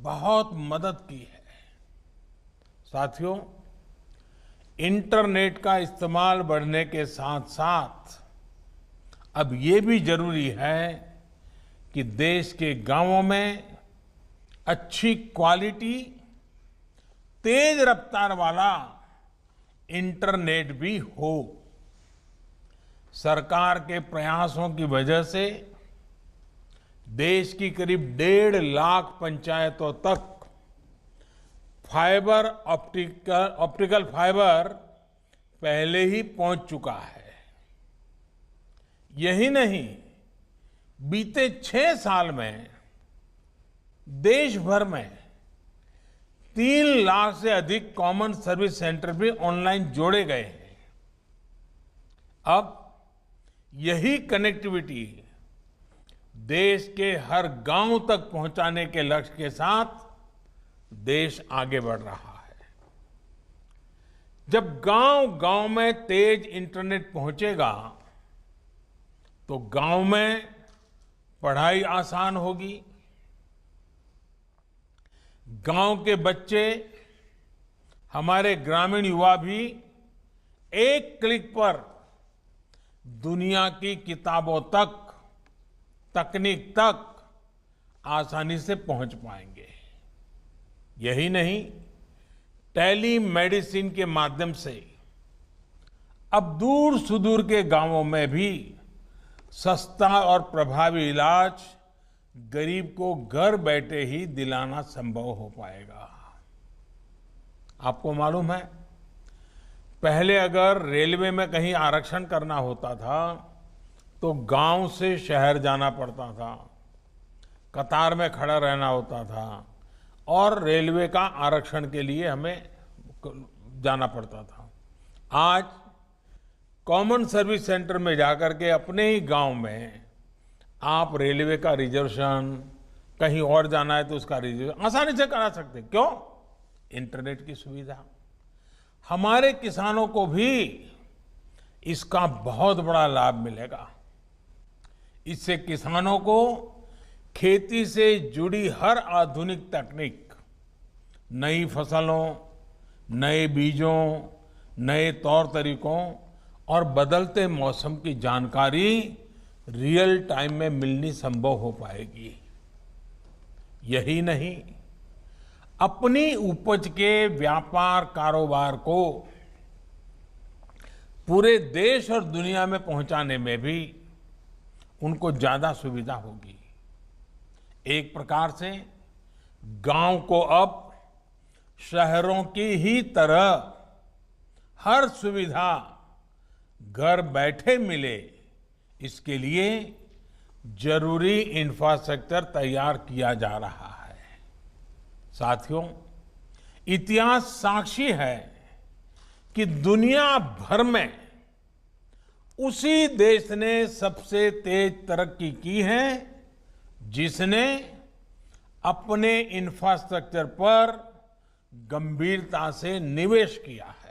बहुत मदद की है। साथियों, इंटरनेट का इस्तेमाल बढ़ने के साथ साथ अब ये भी जरूरी है कि देश के गांवों में अच्छी क्वालिटी, तेज रफ्तार वाला इंटरनेट भी हो। सरकार के प्रयासों की वजह से देश की करीब 1.5 लाख पंचायतों तक फाइबर ऑप्टिकल फाइबर पहले ही पहुंच चुका है। यही नहीं, बीते 6 साल में देश भर में 3 लाख से अधिक कॉमन सर्विस सेंटर भी ऑनलाइन जोड़े गए हैं। अब यही कनेक्टिविटी देश के हर गांव तक पहुंचाने के लक्ष्य के साथ देश आगे बढ़ रहा है। जब गांव-गांव में तेज इंटरनेट पहुंचेगा तो गांव में पढ़ाई आसान होगी। गांव के बच्चे, हमारे ग्रामीण युवा भी एक क्लिक पर दुनिया की किताबों तक, तकनीक तक आसानी से पहुंच पाएंगे। यही नहीं, टेली मेडिसिन के माध्यम से अब दूर सुदूर के गांवों में भी सस्ता और प्रभावी इलाज गरीब को घर बैठे ही दिलाना संभव हो पाएगा। आपको मालूम है, पहले अगर रेलवे में कहीं आरक्षण करना होता था तो गांव से शहर जाना पड़ता था, कतार में खड़ा रहना होता था और रेलवे का आरक्षण के लिए हमें जाना पड़ता था। आज कॉमन सर्विस सेंटर में जाकर के अपने ही गांव में आप रेलवे का रिजर्वेशन, कहीं और जाना है तो उसका रिजर्वेशन आसानी से करा सकते हैं। क्यों? इंटरनेट की सुविधा। हमारे किसानों को भी इसका बहुत बड़ा लाभ मिलेगा। इससे किसानों को खेती से जुड़ी हर आधुनिक तकनीक, नई फसलों, नए बीजों, नए तौर तरीकों और बदलते मौसम की जानकारी रियल टाइम में मिलनी संभव हो पाएगी। यही नहीं, अपनी उपज के व्यापार कारोबार को पूरे देश और दुनिया में पहुंचाने में भी उनको ज्यादा सुविधा होगी। एक प्रकार से गांव को अब शहरों की ही तरह हर सुविधा घर बैठे मिले, इसके लिए जरूरी इंफ्रास्ट्रक्चर तैयार किया जा रहा है। साथियों, इतिहास साक्षी है कि दुनिया भर में उसी देश ने सबसे तेज तरक्की की है जिसने अपने इंफ्रास्ट्रक्चर पर गंभीरता से निवेश किया है।